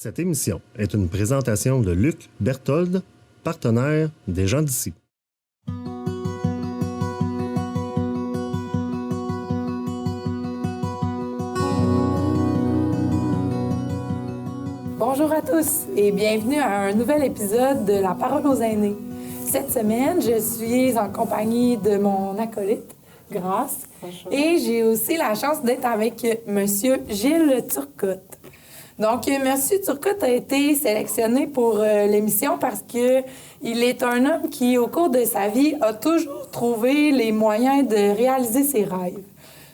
Cette émission est une présentation de Luc Berthold, partenaire des gens d'ici. Bonjour à tous et bienvenue à un nouvel épisode de La Parole aux aînés. Cette semaine, je suis en compagnie de mon acolyte, Grâce, et j'ai aussi la chance d'être avec Monsieur Gilles Turcotte. Donc, M. Turcotte a été sélectionné pour l'émission parce que il est un homme qui, au cours de sa vie, a toujours trouvé les moyens de réaliser ses rêves.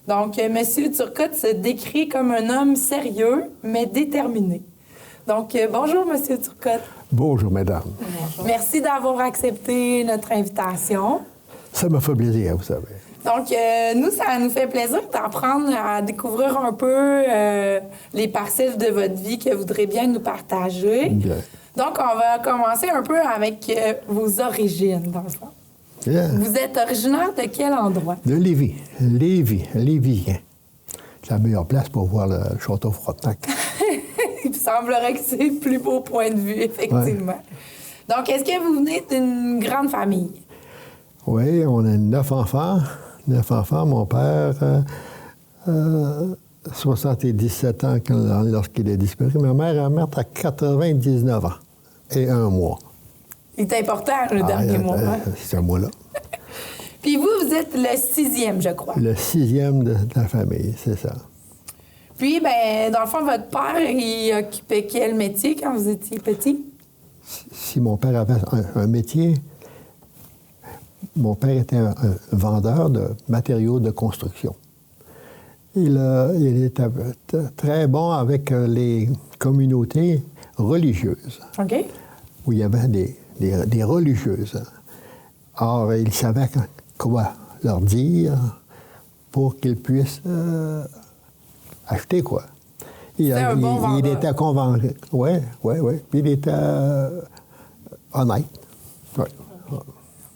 Donc, M. Turcotte se décrit comme un homme sérieux, mais déterminé. Donc, bonjour, M. Turcotte. Bonjour, mesdames. Bonjour. Merci d'avoir accepté notre invitation. Ça me fait plaisir, vous savez. Donc, nous, ça nous fait plaisir d'apprendre à découvrir un peu les parcelles de votre vie que vous voudrez bien nous partager. Bien. Donc, on va commencer un peu avec vos origines, dans le fond. Bien. Vous êtes originaire de quel endroit? De Lévis. Lévis. C'est la meilleure place pour voir le château Frontenac. Il semblerait que c'est le plus beau point de vue, effectivement. Ouais. Donc, est-ce que vous venez d'une grande famille? Oui, on a 9 enfants. 9 enfants. Mon père, 77 ans lorsqu'il est disparu. Ma mère a 99 ans et 1 mois. Il est important, le dernier mois. C'est un mois-là. Puis vous êtes le 6e, je crois. Le 6e de la famille, c'est ça. Puis, bien, dans le fond, votre père, il occupait quel métier quand vous étiez petit? Si mon père avait un métier, mon père était un vendeur de matériaux de construction. Il était très bon avec les communautés religieuses. OK. Où il y avait des religieuses. Or, il savait quoi leur dire pour qu'ils puissent acheter, quoi. Il était convaincu. Oui. Il était honnête. Ouais.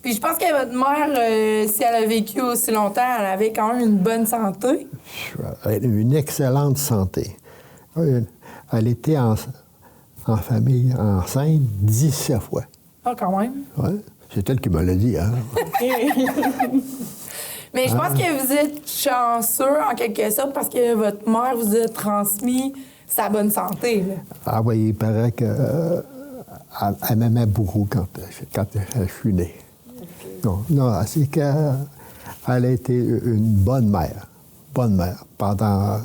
Puis je pense que votre mère, si elle a vécu aussi longtemps, elle avait quand même une bonne santé. Une excellente santé. Elle était en famille enceinte 17 fois. Ah, quand même. Oui. C'est elle qui me l'a dit, hein? Mais je pense que vous êtes chanceux, en quelque sorte, parce que votre mère vous a transmis sa bonne santé. Là. Ah oui, il paraît qu'elle m'aimait beaucoup quand je suis né. Okay. Non, c'est qu'elle a été une bonne mère. Bonne mère pendant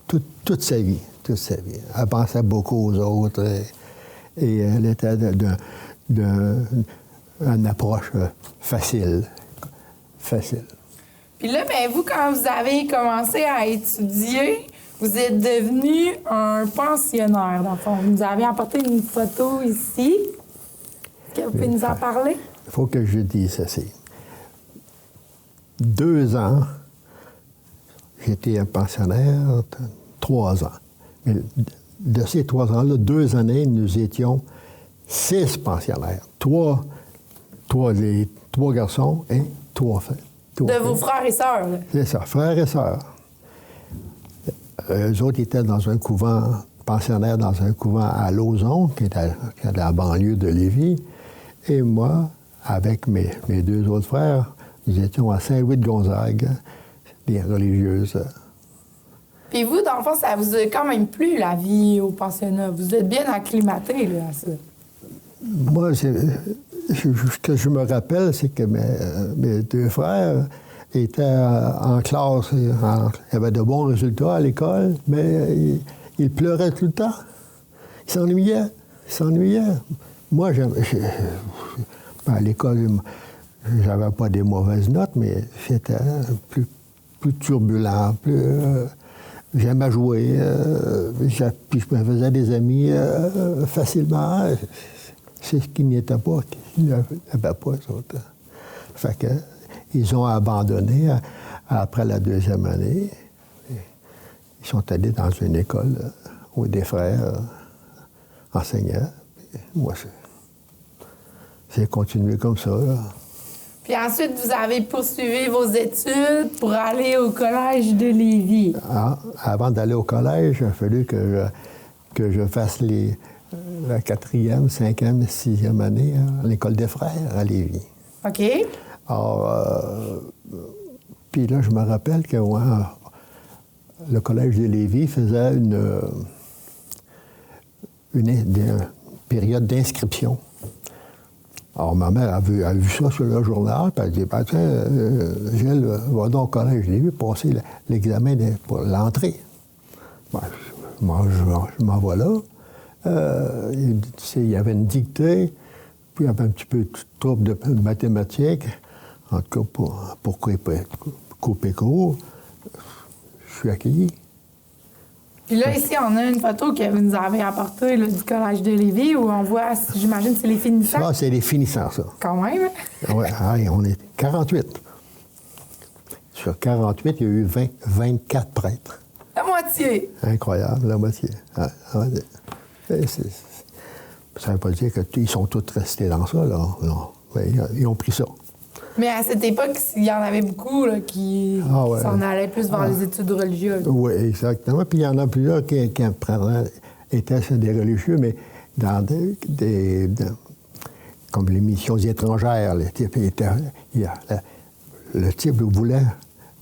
toute sa vie. Toute sa vie. Elle pensait beaucoup aux autres et elle était d'une approche facile. Puis là, bien, vous, quand vous avez commencé à étudier, vous êtes devenu un pensionnaire, dans le fond. Vous nous avez apporté une photo ici. Est-ce que vous pouvez nous en parler? Il faut que je dise ceci. 2 ans, j'étais un pensionnaire, 3 ans. Mais de ces 3 ans-là, 2 années, nous étions 6 pensionnaires. 3 garçons et 3 filles. De vos frères et sœurs, là? C'est ça, frères et sœurs. Eux autres étaient dans un couvent, pensionnaires dans un couvent à Lauson, qui est à la banlieue de Lévis. Et moi, avec mes 2 autres frères, nous étions à Saint-Louis-de-Gonzague, des religieuses. Puis vous, dans le fond, ça vous a quand même plu, la vie au pensionnat. Vous êtes bien acclimaté, là, à ça. Moi, ce que je me rappelle, c'est que mes 2 frères étaient en classe. Ils avaient de bons résultats à l'école, mais ils pleuraient tout le temps. Ils s'ennuyaient. Moi, à l'école, j'avais pas des mauvaises notes, mais c'était plus turbulent, j'aimais jouer, puis je me faisais des amis facilement. C'est ce qui n'était pas, qu'ils n'avaient pas, eux autres. Fait que, ils ont abandonné après la 2e année. Ils sont allés dans une école où des frères enseignaient. Moi, j'ai continué comme ça, là. Puis ensuite, vous avez poursuivi vos études pour aller au collège de Lévis. Avant d'aller au collège, il a fallu que que je fasse la 4e, 5e, 6e année à l'École des Frères à Lévis. OK. Alors, puis là, je me rappelle que le Collège de Lévis faisait une période d'inscription. Alors, ma mère a vu ça sur le journal, puis elle dit, ben, tiens, Gilles, va donc au Collège de Lévis passer l'examen pour l'entrée. Ben, je m'en vais là. Il y avait une dictée, puis il y avait un petit peu de trouble de mathématiques. En tout cas, pour couper court, je suis accueilli. Puis là, ici, on a une photo que vous nous avez apportée là, du Collège de Lévis où on voit, j'imagine, c'est les finissants. Ça, c'est les finissants, ça. Quand même. Oui, on est 48. Sur 48, il y a eu 24 prêtres. La moitié. Incroyable, la moitié. Ça ne veut pas dire qu'ils sont tous restés dans ça, là. Non. Mais ils ont pris ça. Mais à cette époque, il y en avait beaucoup là, qui s'en allaient plus vers les études religieuses. Oui, exactement. Puis il y en a plusieurs qui étaient des religieux, mais dans comme les missions étrangères. Le type voulait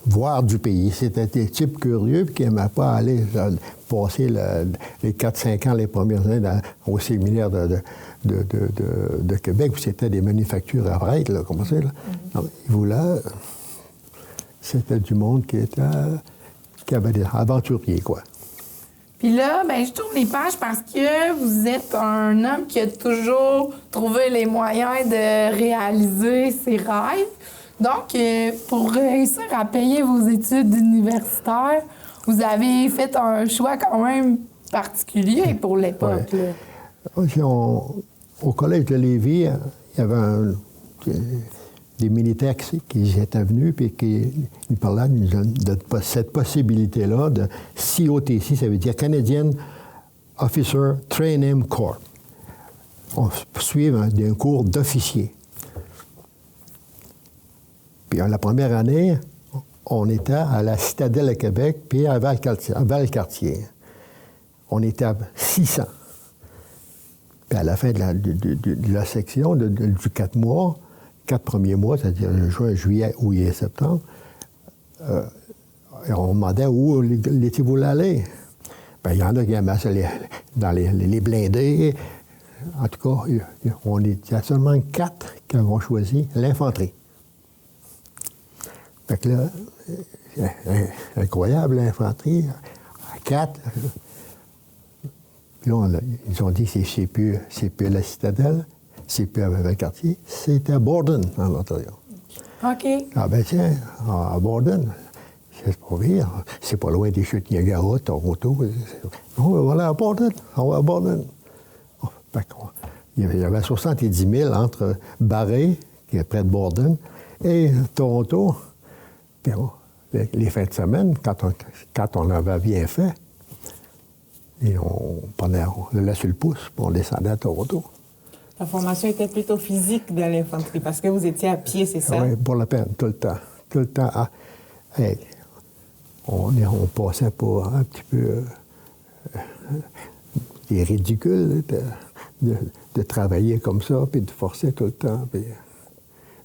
voir du pays. C'était des types curieux qui n'aimaient pas aller passer les 4-5 ans, les premières années au séminaire de Québec, où c'était des manufactures à prêtres, là, comme ça. Là. Donc, ils voulaient... C'était du monde qui avait des aventuriers, quoi. Puis là, je tourne les pages parce que vous êtes un homme qui a toujours trouvé les moyens de réaliser ses rêves. Donc, pour réussir à payer vos études universitaires, vous avez fait un choix quand même particulier pour l'époque. Ouais. Au Collège de Lévis, il y avait des militaires qui étaient venus et qui parlaient de cette possibilité-là de COTC, ça veut dire Canadian Officer Training Corps. On suit un cours d'officier. Puis la première année, on était à la Citadelle de Québec, puis à Valcartier. On était à 600. Puis à la fin de la section, du 4 mois, 4 premiers mois, c'est-à-dire juin, juillet, août, septembre, on demandait où l'étiez-vous aller. Bien, il y en a qui aimaient ça dans les blindés. En tout cas, il y a seulement 4 qui ont choisi l'infanterie. Fait que là, incroyable, l'infanterie, à 4. Puis là, ils ont dit que c'est plus la Citadelle, c'est plus à Valcartier, c'était à Borden, en Ontario. OK. Ah ben tiens, à Borden, c'est pas pire, c'est pas loin des chutes Niagara, Toronto. On va aller à Borden, on va à Borden. Il y avait 70 000 entre Barrie, qui est près de Borden, et Toronto. Puis les fins de semaine, quand on avait bien fait, et on le laissait sur le pouce, puis on descendait à Toronto. La formation était plutôt physique dans l'infanterie, parce que vous étiez à pied, c'est ça? Oui, pour la peine, tout le temps. Tout le temps. On passait pour un petit peu des ridicules de travailler comme ça, puis de forcer tout le temps.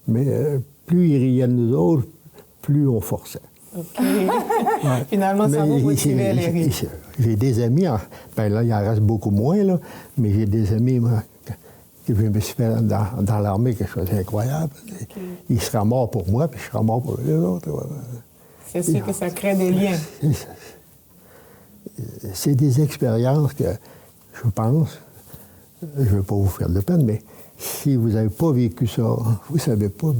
Mais plus ils riaient de nous autres, plus on forçait. OK. Ouais. Finalement, ça vous motivait les rires. J'ai des amis, là, il en reste beaucoup moins, là, mais j'ai des amis, moi, que je me suis fait dans l'armée, quelque chose d'incroyable. Okay. Ils seraient morts pour moi, puis je serais mort pour les autres. C'est sûr que ça crée des liens. C'est des expériences que, je pense, je ne veux pas vous faire de peine, mais si vous n'avez pas vécu ça, vous n'avez pas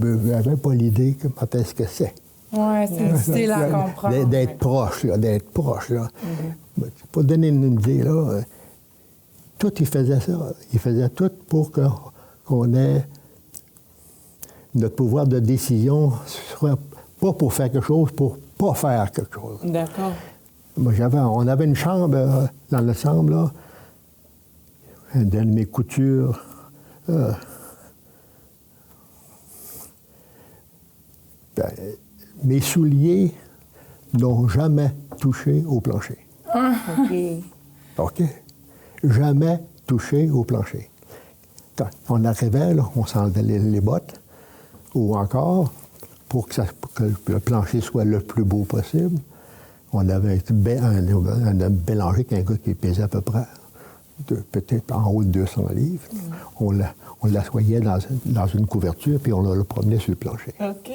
l'idée de comment est-ce que c'est. Oui, c'est difficile à comprendre. D'être proche, là, d'être proche, là. Pour donner une idée, là, tout, il faisait ça. Il faisait tout pour qu'on ait notre pouvoir de décision, soit pas pour faire quelque chose, pour pas faire quelque chose. D'accord. Moi, on avait une chambre dans la chambre, là, une de mes coutures. Mes souliers n'ont jamais touché au plancher. OK. OK. jamais toucher au plancher. Quand on arrivait, là, on s'enlevait les bottes, ou encore, pour que le plancher soit le plus beau possible, on avait un bélanger qu'un gars qui pesait à peu près peut-être en haut de 200 livres. On l'assoyait dans une couverture, puis on le promenait sur le plancher. OK.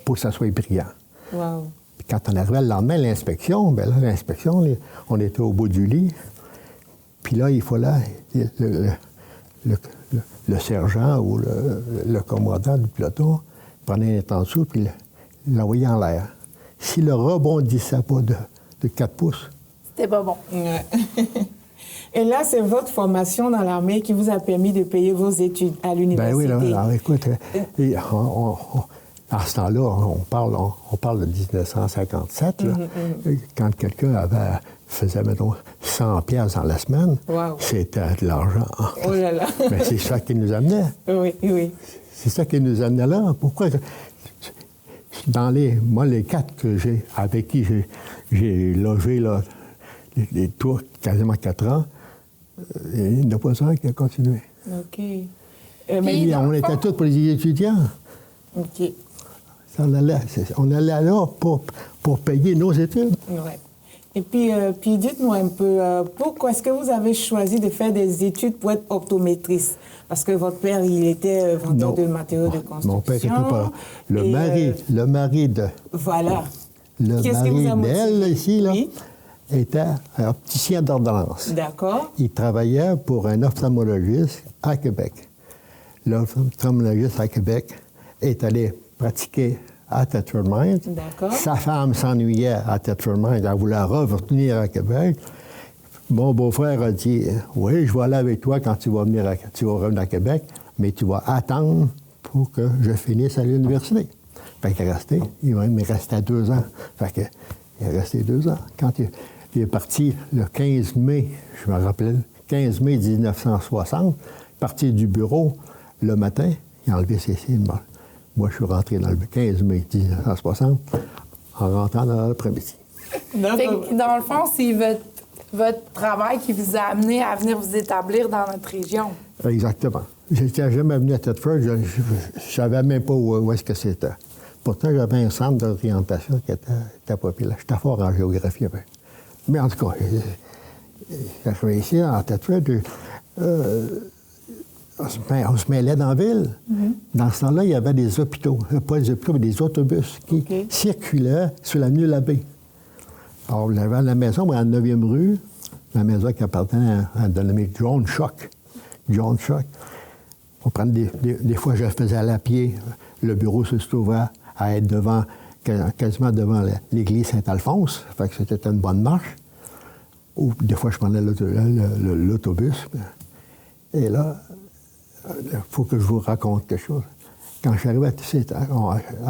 Pour que ça soit brillant. Wow. Puis quand on arrivait le lendemain à l'inspection, bien là, l'inspection, on était au bout du lit. Puis là, il fallait le sergent ou le commandant du peloton prenait un temps dessous, puis l'envoyait en l'air. S'il ne rebondissait pas de 4 pouces, C'était pas bon. Ouais. Et là, c'est votre formation dans l'armée qui vous a permis de payer vos études à l'université. Ben oui, là, alors, écoute, à ce temps-là, on parle de 1957, là, quand quelqu'un faisait, mettons, 100 piastres dans la semaine, Wow. c'était de l'argent. Oh là là. Mais c'est ça qui nous amenait. Oui, oui. C'est ça qui nous amenait là. Pourquoi? Moi, les 4 avec qui j'ai logé là, les tours quasiment 4 ans, il n'y en a pas un qui a continué. OK. Puis, dans on le était fond- tous pour les étudiants. OK. On allait là pour payer nos études. Ouais. Et puis dites-nous un peu, pourquoi est-ce que vous avez choisi de faire des études pour être optométriste? Parce que votre père, il était vendeur Non. de matériaux de construction. Mon père était pas. Le Et, mari de. Voilà. Le Qu'est-ce qui vous a mari d'elle, motivé? ici, là, Oui. était un opticien d'ordonnance. D'accord. Il travaillait pour un ophtalmologiste à Québec. L'ophtalmologiste à Québec est allé pratiquer à Thetford Mines. D'accord. Sa femme s'ennuyait à Thetford Mines. Elle voulait revenir à Québec. Mon beau-frère a dit « Oui, je vais aller avec toi quand tu vas revenir à Québec, mais tu vas attendre pour que je finisse à l'université. » Fait qu'il est resté. Il restait 2 ans. Fait que, il est resté 2 ans. Quand il est parti le 15 mai, je me rappelle, 15 mai 1960, parti du bureau le matin, il a enlevé ses cils. Moi, je suis rentré dans le 15 mai 1960 en rentrant dans l'après-midi. Fait que, dans le fond, c'est votre travail qui vous a amené à venir vous établir dans notre région. Exactement. Je n'étais jamais venu à Thetford. Je ne savais même pas où est-ce que c'était. Pourtant, j'avais un centre d'orientation qui était populaire. J'étais fort en géographie. Mais en tout cas, quand je suis ici, à Thetford, on se mêlait dans la ville. Dans ce temps-là, il y avait des hôpitaux. Pas des hôpitaux, mais des autobus qui circulaient sur l'avenue Labbé. Alors, on avait la maison à la 9e rue, la maison qui appartenait à un dénommé John Shock. John Shock. On prenait des fois, je faisais aller à pied. Le bureau se trouvait à être quasiment devant l'église Saint-Alphonse. Fait que c'était une bonne marche. Ou des fois, je prenais l'autobus. Et là, il faut que je vous raconte quelque chose. Quand je suis arrivé à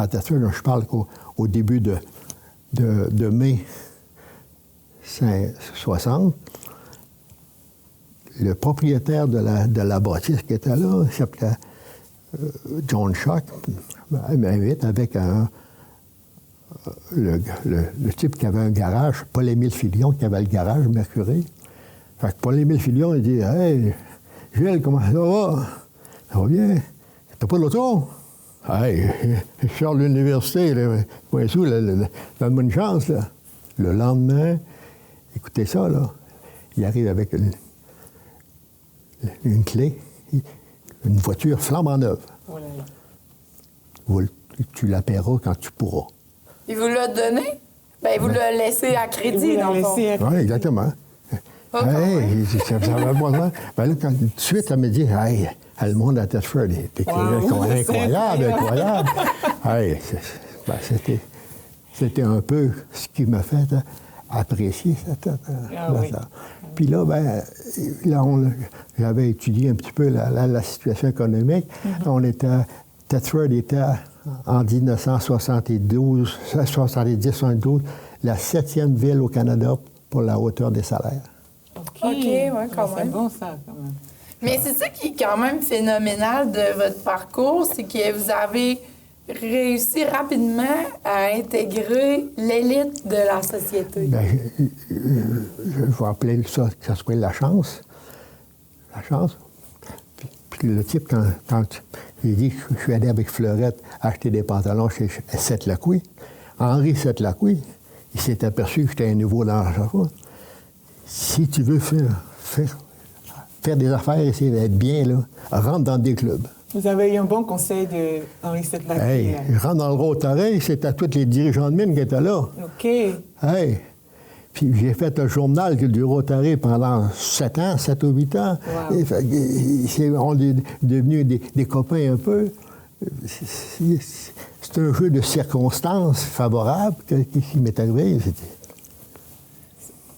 Thetford, je parle qu'au début de mai 60, le propriétaire de la bâtisse qui était là, il s'appelait John Shock, m'invite avec le type qui avait un garage, Paul-Émile Filion, qui avait le garage Mercury. Fait que Paul-Émile Filion, il dit « Hey, Gilles, comment ça va? Ça va bien? T'as pas de l'auto? Hey, je sors de l'université, là, point sous, donne-moi une chance, là. » Le lendemain, écoutez ça, là, il arrive avec une clé, une voiture flambant neuve. Oh là là. Tu la paieras quand tu pourras. Il vous l'a donné? Bien, vous l'a laissé à crédit, dans le fond. Oui, exactement. Hey, ça va pas. Ben là, tout de suite, elle me dit, hey, le monde à Thetford, c'était incroyable. Hey, c'était un peu ce qui m'a fait apprécier ça. Puis là, j'avais étudié un petit peu la situation économique. Thetford était, en 1970-72, la 7e ville au Canada pour la hauteur des salaires. OK, ouais, quand même. C'est bon, ça, quand même. Mais c'est ça qui est quand même phénoménal de votre parcours, c'est que vous avez réussi rapidement à intégrer l'élite de la société? Bien, je vais appeler ça, que ça soit la chance. La chance. Puis le type, quand il dit que je suis allé avec Fleurette acheter des pantalons chez Seth-Lacouille, Henri Seth-Lacouille, il s'est aperçu que j'étais un nouveau dans la chose. Si tu veux faire des affaires, essayer d'être bien, là, rentre dans des clubs. Vous avez eu un bon conseil de Henri Seth-Lacouille. Hey, je rentre dans le Rotary, c'était tous les dirigeants de mine qui étaient là. OK. Hey. Puis j'ai fait un journal du Rotary pendant 7 ou 8 ans. Wow. On est devenus des copains un peu. C'est un jeu de circonstances favorables qui m'est arrivé.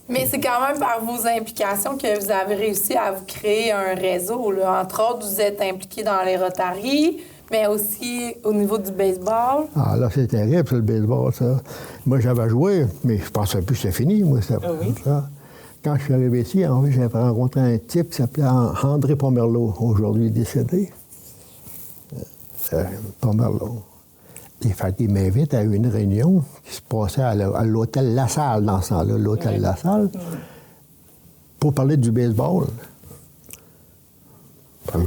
Mais c'est quand même par vos implications que vous avez réussi à vous créer un réseau, là. Entre autres, vous êtes impliqué dans les Rotaries, mais aussi au niveau du baseball. Ah, là, c'est terrible, ça, le baseball, ça. Moi, j'avais joué, mais je pensais plus que c'était fini, moi, ça. Ah oui? Ça. Quand je suis arrivé ici, en fait, j'avais rencontré un type qui s'appelait André Pomerleau, aujourd'hui décédé. Pomerleau. Il m'invite à une réunion qui se passait à l'hôtel La Salle dans ce temps-là, l'hôtel La Salle, pour parler du baseball. Je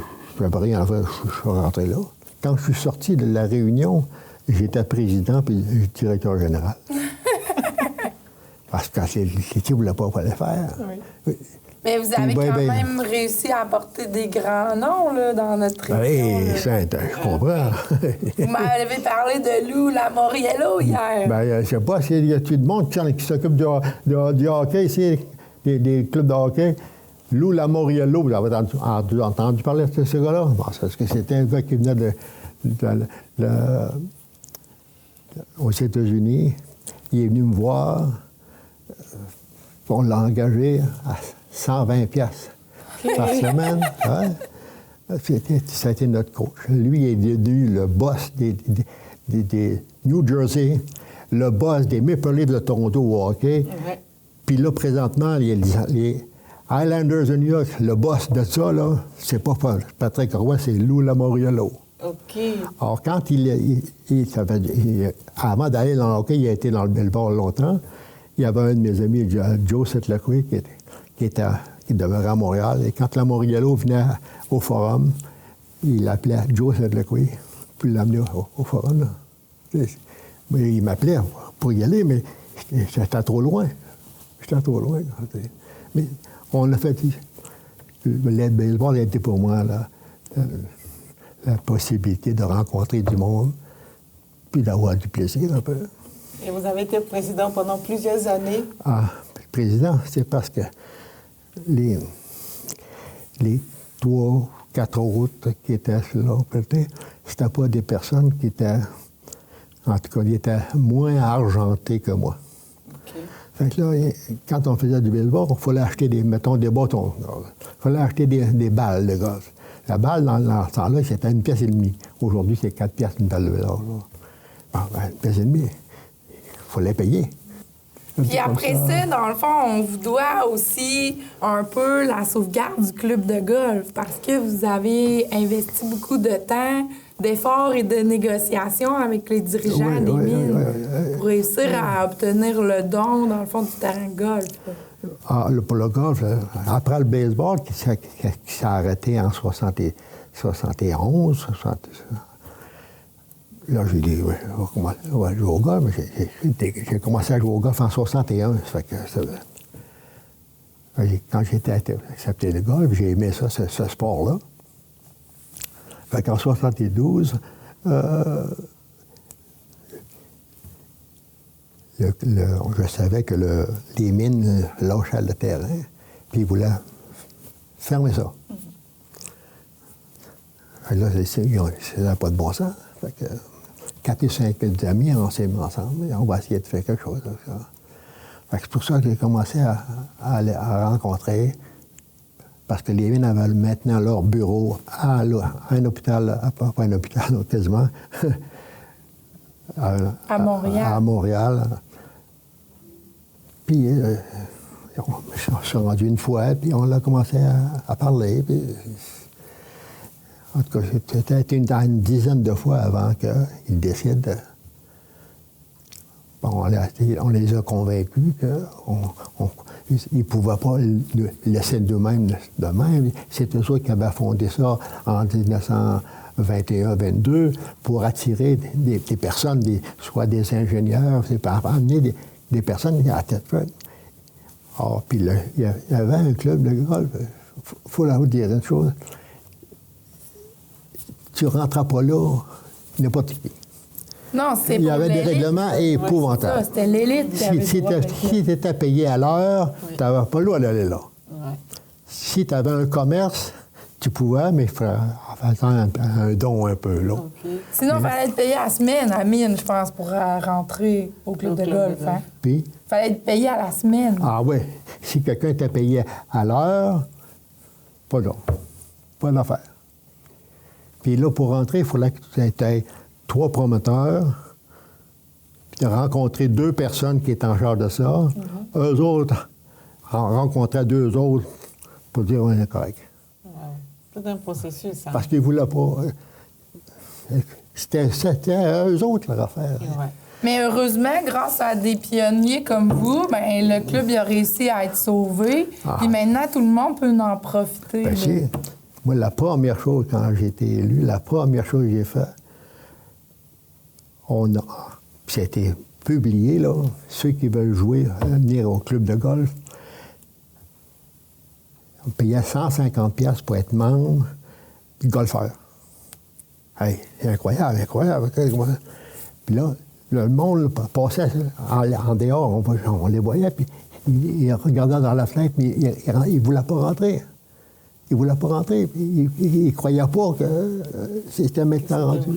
n'avais rien à faire, je suis rentré là. Quand je suis sorti de la réunion, j'étais président puis directeur général. Parce que l'équipe ne voulait pas le faire. Oui. Mais vous avez quand même réussi à apporter des grands noms là, dans notre région. Oui, je comprends. Vous m'avez parlé de Lou Lamoriello hier. Bien, je ne sais pas s'il y a tout le monde qui s'occupe du hockey ici, des clubs de hockey. Lou Lamoriello, vous avez entendu parler de ce gars-là? Bon, parce que c'était un gars qui venait aux États-Unis. Il est venu me voir. On l'a engagé à 120 piastres par semaine. Ouais. Ça a été notre coach. Lui est devenu le boss des New Jersey, le boss des Maple Leafs de Toronto au hockey. Puis là, présentement, les Islanders de New York, le boss de ça, là, c'est pas Patrick Roy, c'est Lou Lamoriello. OK. Alors, quand avant d'aller dans le hockey, il a été dans le baseball longtemps. Il y avait un de mes amis, Joe Seth-Lacouille, qui demeurait à Montréal. Et quand Lamoriello venait au forum, il l'appelait Joe Seth-Lacouille, puis il l'amenait au forum. Là. Mais il m'appelait pour y aller, mais j'étais trop loin. Mais on a fait... L'aide baseball a été pour moi la possibilité de rencontrer du monde, puis d'avoir du plaisir un peu. Et vous avez été président pendant plusieurs années? Ah, président, c'est parce que les 3, 4 autres qui étaient là, c'était pas des personnes qui étaient... En tout cas, ils étaient moins argentés que moi. Okay. Fait que là, quand on faisait du baseball, il fallait acheter des bâtons. Il fallait acheter des balles de golf. La balle, dans ce temps-là, c'était 1,5 pièce. Aujourd'hui, c'est 4 pièces une balle de golf. Bon, 1,5 pièce. Il fallait payer. Puis après ça, dans le fond, on vous doit aussi un peu la sauvegarde du club de golf parce que vous avez investi beaucoup de temps, d'efforts et de négociations avec les dirigeants des mines pour réussir à obtenir le don, dans le fond, du terrain de golf. Ah, pour le golf, après le baseball, qui s'est arrêté en 71, 60. Là, j'ai dit, on va jouer au golf. J'ai commencé à jouer au golf en 61. Fait que quand j'ai été accepté le golf, j'ai aimé ça, ce sport-là. Fait qu'en 72, je savais que les mines lâchaient le terrain, puis ils voulaient fermer ça. Là, ça n'a pas de bon sens. Fait que 4 et 5 amis, on s'est mis ensemble et on va essayer de faire quelque chose. C'est pour ça que j'ai commencé à rencontrer, parce que les mines avaient maintenant leur bureau à un hôpital, pas un hôpital, quasiment, à Montréal. À Montréal. Puis, on s'est rendu une fois, puis on a commencé à parler. Puis, En tout cas, c'était une dizaine de fois avant qu'ils décident. Bon, on les a convaincus qu'ils ne pouvaient pas le laisser d'eux-mêmes de même. C'était eux qui avaient fondé ça en 1921-22 pour attirer des personnes, soit des ingénieurs, pour amener des personnes à la tête faite. Ah, puis là, il y avait un club de golf. Il faut leur dire une chose. Tu ne rentrais pas là, n'importe qui. Non, c'est Il y avait des l'élite. règlements épouvantables. C'était l'élite qui avait Si le droit tu étais payé à l'heure, tu n'avais pas le droit d'aller là. Ouais. Si tu avais un commerce, tu pouvais, mais il fallait faire un don un peu là. OK. Sinon, il fallait être payé à la semaine, à mine, je pense, pour rentrer au club de golf. Hein? Puis, Il fallait être payé à la semaine. ah oui, si quelqu'un était payé à l'heure, pas d'or. Pas d'affaire. Puis là, pour rentrer, il fallait que tu aies 3 promoteurs, puis tu as rencontré 2 personnes qui étaient en charge de ça. Eux autres rencontraient 2 autres pour dire on est correct. Ouais. Tout un processus, ça. Parce qu'ils ne voulaient pas. C'était eux autres leur affaire. Ouais. Mais heureusement, grâce à des pionniers comme vous, ben, le club il a réussi à être sauvé. Puis maintenant, tout le monde peut en profiter. Ben, là. moi, la première chose, quand j'ai été élu, la première chose que j'ai faite, puis ça a été publié, là, ceux qui veulent jouer, venir au club de golf, on payait 150$ pour être membre, puis golfeur. Hey, c'est incroyable, incroyable. Puis là, le monde passait en dehors, on les voyait, puis ils regardaient dans la fenêtre, mais ils ne voulaient pas rentrer. Ils ne voulaient pas rentrer. Puis ils ne croyaient pas que c'était maintenant rendu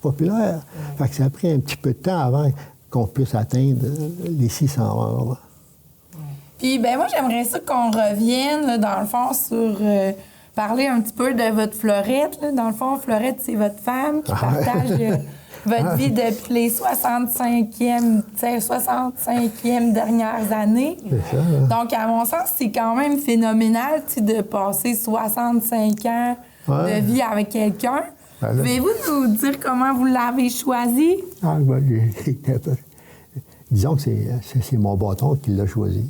populaire. Fait que ça a pris un petit peu de temps avant qu'on puisse atteindre les 600 membres. Puis, ben moi, j'aimerais ça qu'on revienne, là, dans le fond, sur parler un petit peu de votre Fleurette. Là. Dans le fond, Fleurette, c'est votre femme qui partage votre vie depuis les 65e dernières années. C'est ça. Hein? Donc, à mon sens, c'est quand même phénoménal de passer 65 ans de vie avec quelqu'un. Ben là. Pouvez-vous nous dire comment vous l'avez choisi? Ah, ben, disons que c'est mon bâton qui l'a choisi.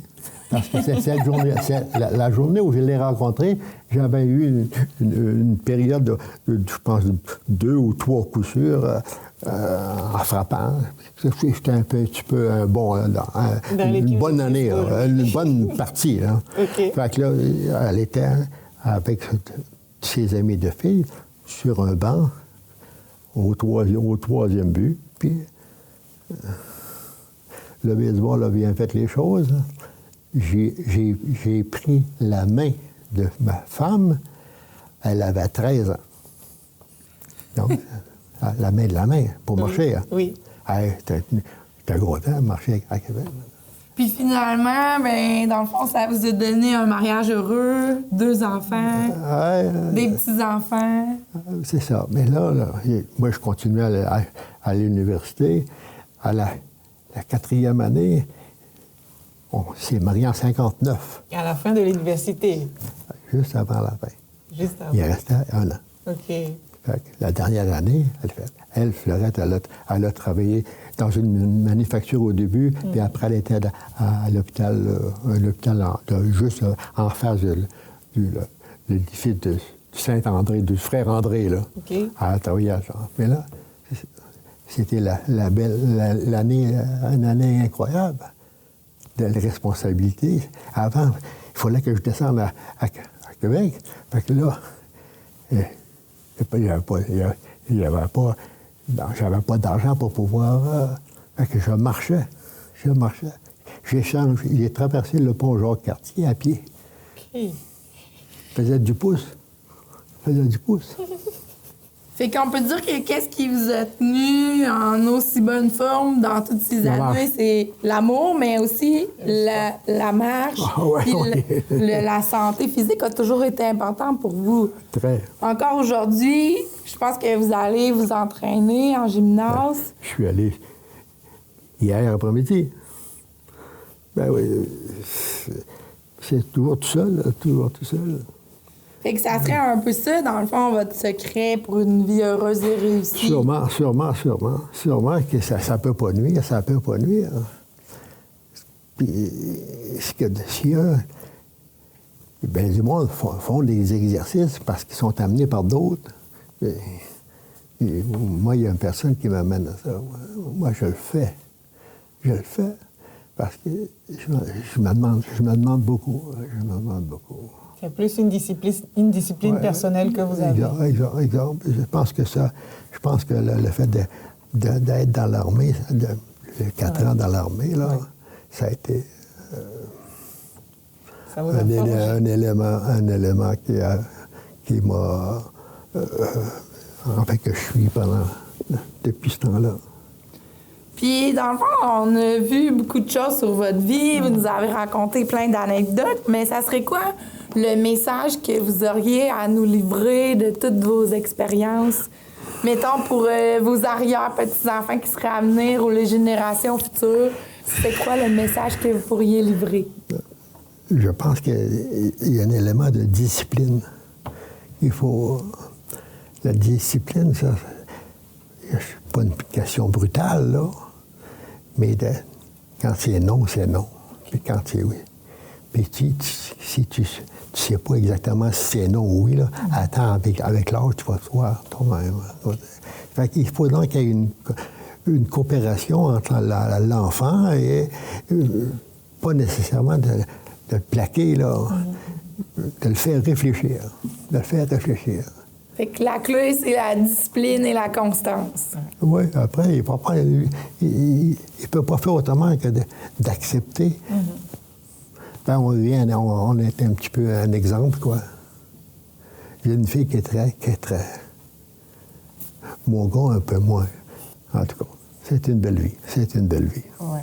Parce que c'est cette journée, la journée où je l'ai rencontré, j'avais eu une période de, je pense, 2 ou 3 coups sûrs en frappant. J'étais un petit peu une bonne année, une bonne partie. Là. OK. Fait que là, elle était avec ses amis de filles sur un banc au troisième but. Puis le baseball a bien fait les choses. J'ai pris la main de ma femme. Elle avait 13 ans. Donc, la main de la main pour marcher. Hein. Oui. C'était gros temps de marcher à Québec. Puis finalement, ben, dans le fond, ça vous a donné un mariage heureux, 2 enfants, des petits-enfants. C'est ça. Mais là, moi, je continuais à l'université. À la 4e année, on s'est marié en 59. À la fin de l'université. Juste avant la fin. Juste avant. Il restait 1 an. OK. Fait que la dernière année, Fleurette, elle a travaillé dans une manufacture au début, puis après, elle était à l'hôpital, un hôpital juste en face de l'édifice de Saint-André, du frère André, là. OK. Elle a travaillé à ça. Mais là, c'était l'année, une année incroyable de responsabilité. Avant, il fallait que je descende à Québec. Fait que là, j'avais pas d'argent pour pouvoir... fait que je marchais. J'ai traversé le pont Jacques-Cartier à pied. OK. Faisait du pouce. Fait qu'on peut dire que qu'est-ce qui vous a tenu en aussi bonne forme dans toutes ces années, c'est l'amour, mais aussi la marche, puis la santé physique a toujours été importante pour vous. Très. Encore aujourd'hui, je pense que vous allez vous entraîner en gymnase. Je suis allé hier après-midi. Ben oui, c'est toujours tout seul. Fait que ça serait un peu ça, dans le fond, votre secret pour une vie heureuse et réussie. Sûrement que ça peut pas nuire, ça peut pas nuire. Puis, s'il y a... Bien, du monde font des exercices parce qu'ils sont amenés par d'autres. Moi, il y a une personne qui m'amène à ça. Moi, je le fais. Je le fais parce que je me demande beaucoup. Je me demande beaucoup. C'est plus une discipline personnelle que vous avez. Exemple. Je pense que le fait d'être dans l'armée, de 4 ans dans l'armée, là, ça a été ça vous a un élément qui m'a fait que je suis depuis ce temps-là. Puis, dans le fond, on a vu beaucoup de choses sur votre vie. Vous nous avez raconté plein d'anecdotes, mais ça serait quoi le message que vous auriez à nous livrer de toutes vos expériences? Mettons, pour vos arrière-petits-enfants qui seraient à venir ou les générations futures, c'est quoi le message que vous pourriez livrer? Je pense qu'il y a un élément de discipline. Il faut... La discipline, ça... C'est pas une question brutale, là, mais quand c'est non, c'est non. Puis quand c'est oui. Puis si tu sais pas exactement si c'est non ou oui, là, attends, avec l'âge, tu vas te voir toi-même. Fait qu'il faut donc qu'il y ait une coopération entre l'enfant et pas nécessairement de le plaquer, là, de le faire réfléchir. De le faire réfléchir. Fait que la clé, c'est la discipline et la constance. Oui, après, il ne peut pas faire autrement que d'accepter. Ben, on est un petit peu un exemple, quoi. J'ai une fille qui est très... Mon gars, un peu moins. En tout cas, c'est une belle vie. C'est une belle vie. Ouais.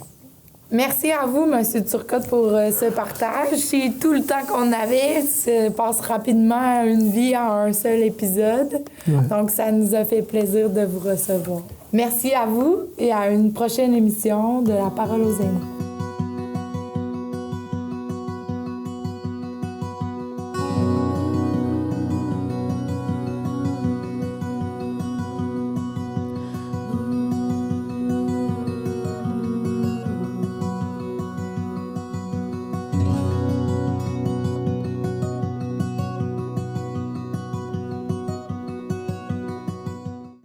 Merci à vous, M. Turcotte, pour ce partage. C'est tout le temps qu'on avait. Ça passe rapidement une vie en un seul épisode. Ouais. Donc, ça nous a fait plaisir de vous recevoir. Merci à vous et à une prochaine émission de La Parole aux aînés.